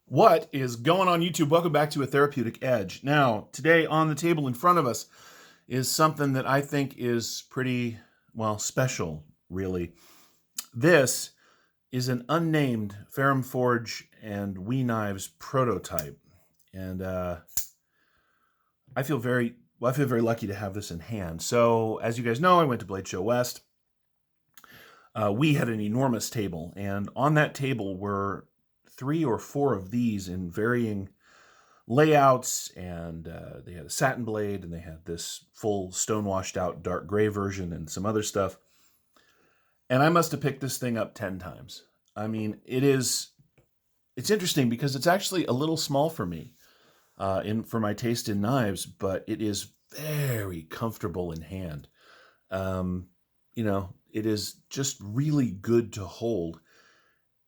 What is going on YouTube? Welcome back to A Therapeutic Edge. Now, today on the table in front of us is something that I think is pretty, well, special, really. This is an unnamed Ferrum Forge and WE knives prototype. And I feel very lucky to have this in hand. So, as you guys know, I went to Blade Show West. We had an enormous table, and on that table were 3 or 4 of these in varying layouts, and they had a satin blade, and they had this full stone-washed out dark gray version and some other stuff. And I must have picked this thing up 10 times. I mean, it's interesting because it's actually a little small for me for my taste in knives, but it is very comfortable in hand. It is just really good to hold.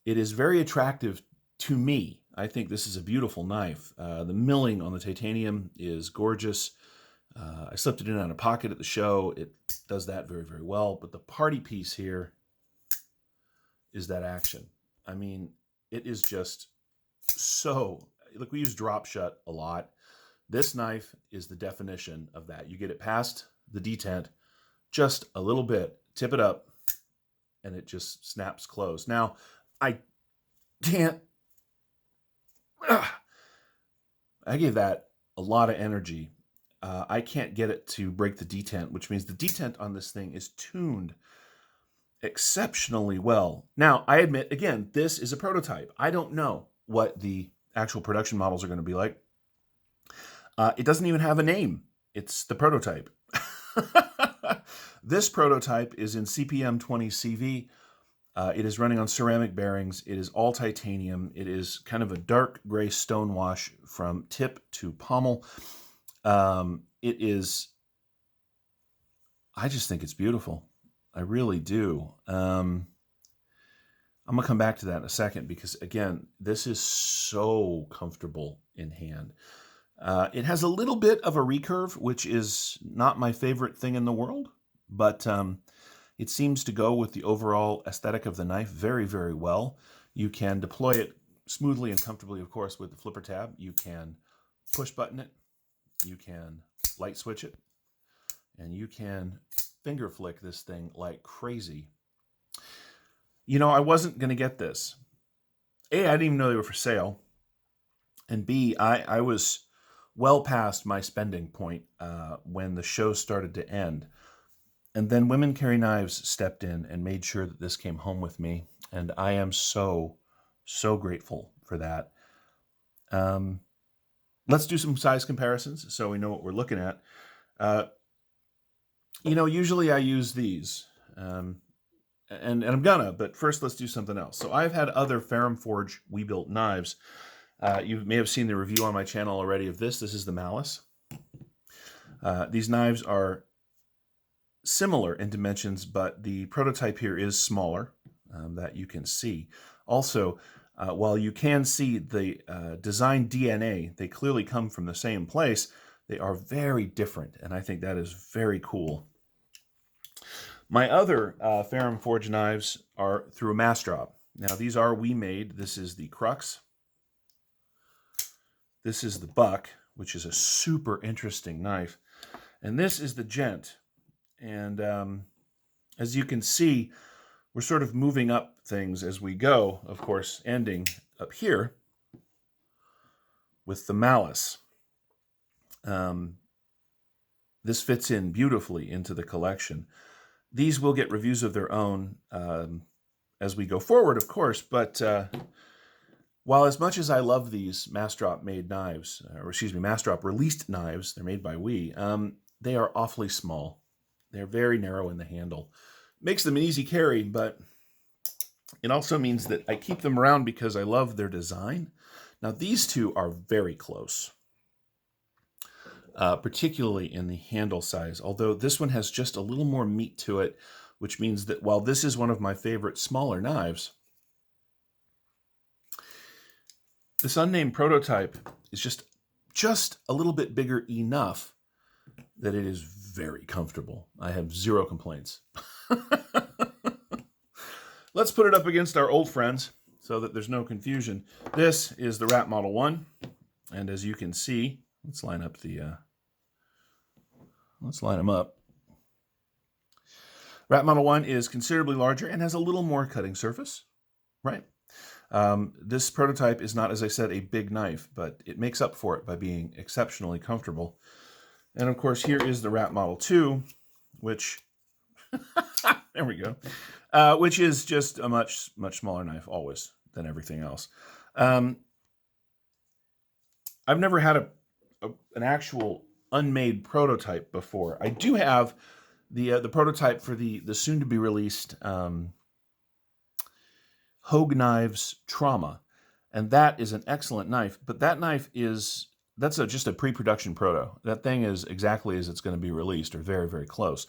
It is very attractive to me. I think this is a beautiful knife. The milling on the titanium is gorgeous. I slipped it in on a pocket at the show. It does that very, very well. But the party piece here is that action. I mean, it is just so... Look, we use drop shut a lot. This knife is the definition of that. You get it past the detent just a little bit, tip it up, and it just snaps closed. Now, I can't... I gave that a lot of energy. I can't get it to break the detent, which means the detent on this thing is tuned exceptionally well. Now, I admit, again, this is a prototype. I don't know what the actual production models are going to be like. It doesn't even have a name. It's the prototype. This prototype is in CPM20CV. It is running on ceramic bearings. It is all titanium. It is kind of a dark gray stone wash from tip to pommel. I just think it's beautiful. I really do. I'm going to come back to that in a second because, again, this is so comfortable in hand. It has a little bit of a recurve, which is not my favorite thing in the world, but it seems to go with the overall aesthetic of the knife very, very well. You can deploy it smoothly and comfortably, of course, with the flipper tab. You can push button it. You can light switch it. And you can finger flick this thing like crazy. You know, I wasn't going to get this. A, I didn't even know they were for sale. And B, I was well past my spending point when the show started to end. And then Women Carry Knives stepped in and made sure that this came home with me. And I am so, so grateful for that. Let's do some size comparisons so we know what we're looking at. Usually I use these. And I'm gonna, but first let's do something else. So I've had other Ferrum Forge we-built knives. You may have seen the review on my channel already of this. This is the Malice. These knives are similar in dimensions, but the prototype here is smaller, that you can see. Also, while you can see the design DNA, they clearly come from the same place, they are very different, and I think that is very cool. My other Ferrum Forge knives are through a mass drop. Now, these are WE made. This is the Crux. This is the Buck, which is a super interesting knife. And this is the Gent. And as you can see, we're sort of moving up things as we go, of course, ending up here with the Malice. This fits in beautifully into the collection. These will get reviews of their own as we go forward, of course, but while as much as I love these mass drop made knives, mass drop released knives, they're made by WE, they are awfully small. They're very narrow in the handle. Makes them an easy carry, but it also means that I keep them around because I love their design. Now, these two are very close, particularly in the handle size, although this one has just a little more meat to it, which means that while this is one of my favorite smaller knives, this unnamed prototype is just a little bit bigger enough that it is very comfortable. I have zero complaints. Let's put it up against our old friends. so that there's no confusion. This is the Rat Model 1, and as you can see, let's line up the, let's line them up. Rat Model 1 is considerably larger and has a little more cutting surface, right? This prototype is not, as I said, a big knife, but it makes up for it by being exceptionally comfortable. And of course, here is the Rat Model 2, which, there we go, which is just a much smaller knife, always, than everything else. I've never had an actual unmade prototype before. I do have the prototype for the soon-to-be-released Hogue Knives Trauma, and that is an excellent knife, but that knife that's just a pre-production proto. That thing is exactly as it's going to be released, or very, very close.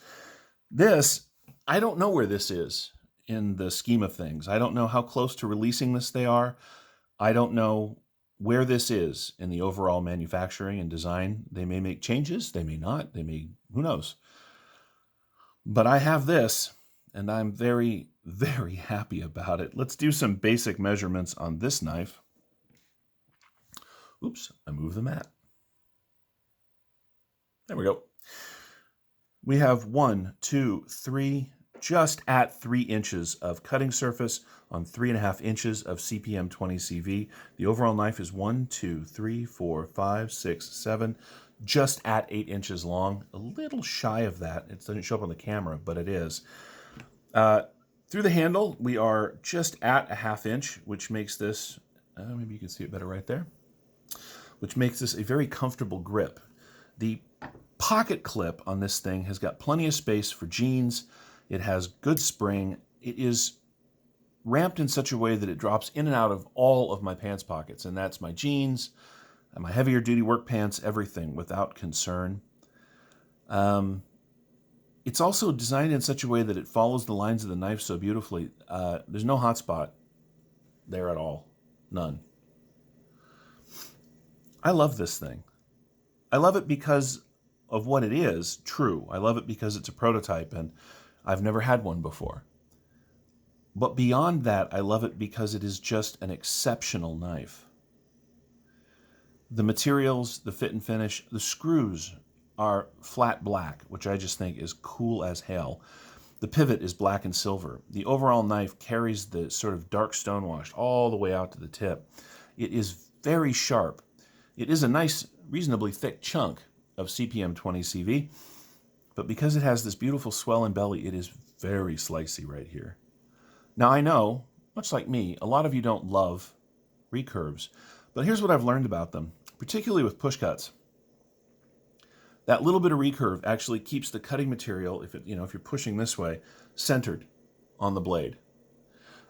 This, I don't know where this is in the scheme of things. I don't know how close to releasing this they are. I don't know where this is in the overall manufacturing and design. They may make changes, they may not, they may, who knows. But I have this, and I'm very, very happy about it. Let's do some basic measurements on this knife. Oops, I moved the mat. There we go. We have 1, 2, 3, just at 3 inches of cutting surface on 3.5 inches of CPM20CV. The overall knife is 1, 2, 3, 4, 5, 6, 7, just at 8 inches long. A little shy of that. It doesn't show up on the camera, but it is. Through the handle, we are just at 1/2 inch, which makes this, maybe you can see it better right there, which makes this a very comfortable grip. The pocket clip on this thing has got plenty of space for jeans. It has good spring. It is ramped in such a way that it drops in and out of all of my pants pockets, and that's my jeans, and my heavier duty work pants, everything without concern. It's also designed in such a way that it follows the lines of the knife so beautifully. There's no hot spot there at all. None. I love this thing. I love it because of what it is, true. I love it because it's a prototype and I've never had one before. But beyond that, I love it because it is just an exceptional knife. The materials, the fit and finish, the screws are flat black, which I just think is cool as hell. The pivot is black and silver. The overall knife carries the sort of dark stonewash all the way out to the tip. It is very sharp. It is a nice, reasonably thick chunk of CPM20CV, but because it has this beautiful swell and belly, it is very slicey right here. Now I know, much like me, a lot of you don't love recurves, but here's what I've learned about them, particularly with push cuts. That little bit of recurve actually keeps the cutting material, if you're pushing this way, centered on the blade.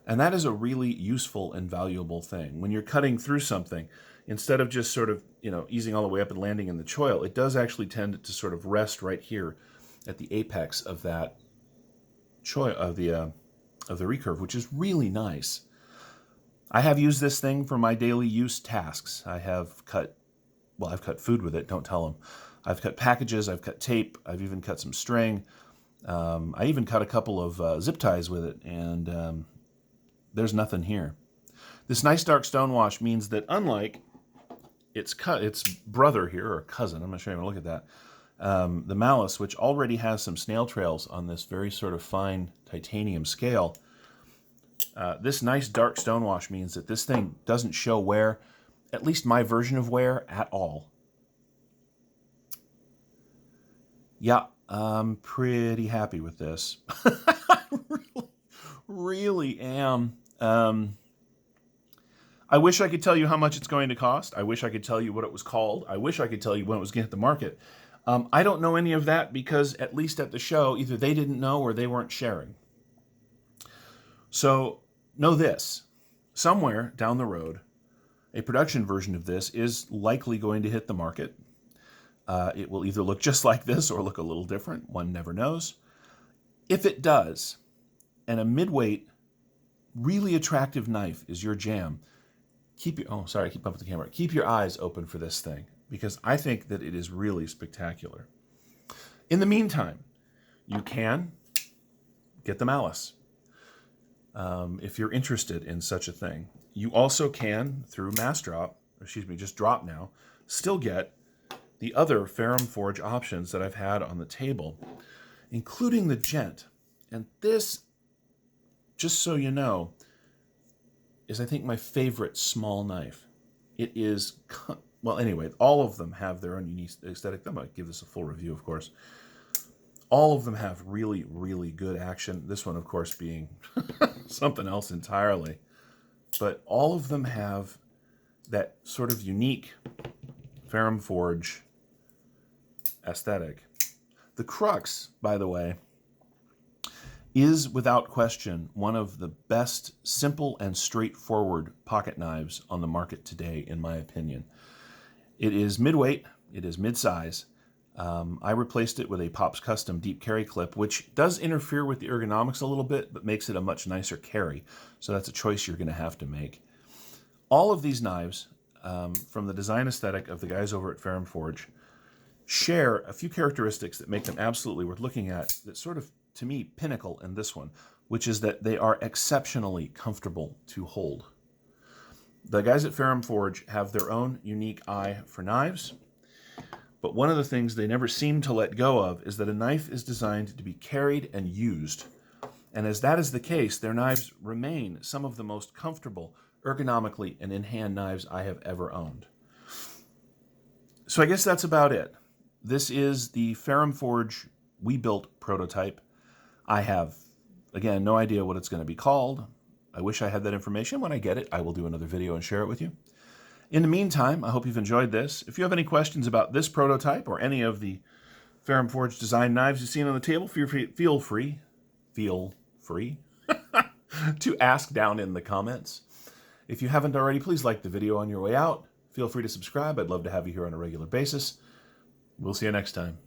And that is a really useful and valuable thing. When you're cutting through something, instead of just sort of, easing all the way up and landing in the choil, it does actually tend to sort of rest right here at the apex of that choil, of the recurve, which is really nice. I have used this thing for my daily use tasks. I've cut food with it, don't tell them. I've cut packages, I've cut tape, I've even cut some string. I even cut a couple of zip ties with it, and there's nothing here. This nice dark stonewash means that unlike its brother here, or cousin, I'm not sure I'm going to look at that, the Malice, which already has some snail trails on this very sort of fine titanium scale, this nice dark stonewash means that this thing doesn't show wear, at least my version of wear, at all. Yeah, I'm pretty happy with this. I really am. I wish I could tell you how much it's going to cost. I wish I could tell you what it was called. I wish I could tell you when it was going to hit the market. I don't know any of that because, at least at the show, either they didn't know or they weren't sharing. So, know this. Somewhere down the road, a production version of this is likely going to hit the market. It will either look just like this or look a little different. One never knows. If it does, and a midweight, really attractive knife is your jam, keep your eyes open for this thing, because I think that it is really spectacular. In the meantime, you can get the Malice. if you're interested in such a thing. You also can, through mass drop, just drop now, still get the other Ferrum Forge options that I've had on the table, including the Gent. And this, just so you know, is I think my favorite small knife. It is, well, anyway, all of them have their own unique aesthetic. I'm going to give this a full review, of course. All of them have really, really good action. This one, of course, being something else entirely. But all of them have that sort of unique Ferrum Forge aesthetic. The crux, by the way, is without question one of the best simple and straightforward pocket knives on the market today, in my opinion. It is midweight, it is mid-size. I replaced it with a Pops Custom deep carry clip, which does interfere with the ergonomics a little bit, but makes it a much nicer carry. So that's a choice you're going to have to make. All of these knives, from the design aesthetic of the guys over at Ferrum Forge, share a few characteristics that make them absolutely worth looking at, that sort of, to me, pinnacle in this one, which is that they are exceptionally comfortable to hold. The guys at Ferrum Forge have their own unique eye for knives, but one of the things they never seem to let go of is that a knife is designed to be carried and used. And as that is the case, their knives remain some of the most comfortable, ergonomically, and in-hand knives I have ever owned. So I guess that's about it. This is the Ferrum Forge we built prototype. I have, again, no idea what it's going to be called. I wish I had that information. When I get it, I will do another video and share it with you. In the meantime, I hope you've enjoyed this. If you have any questions about this prototype or any of the Ferrum Forge design knives you've seen on the table, feel free to ask down in the comments. If you haven't already, please like the video on your way out. Feel free to subscribe. I'd love to have you here on a regular basis. We'll see you next time.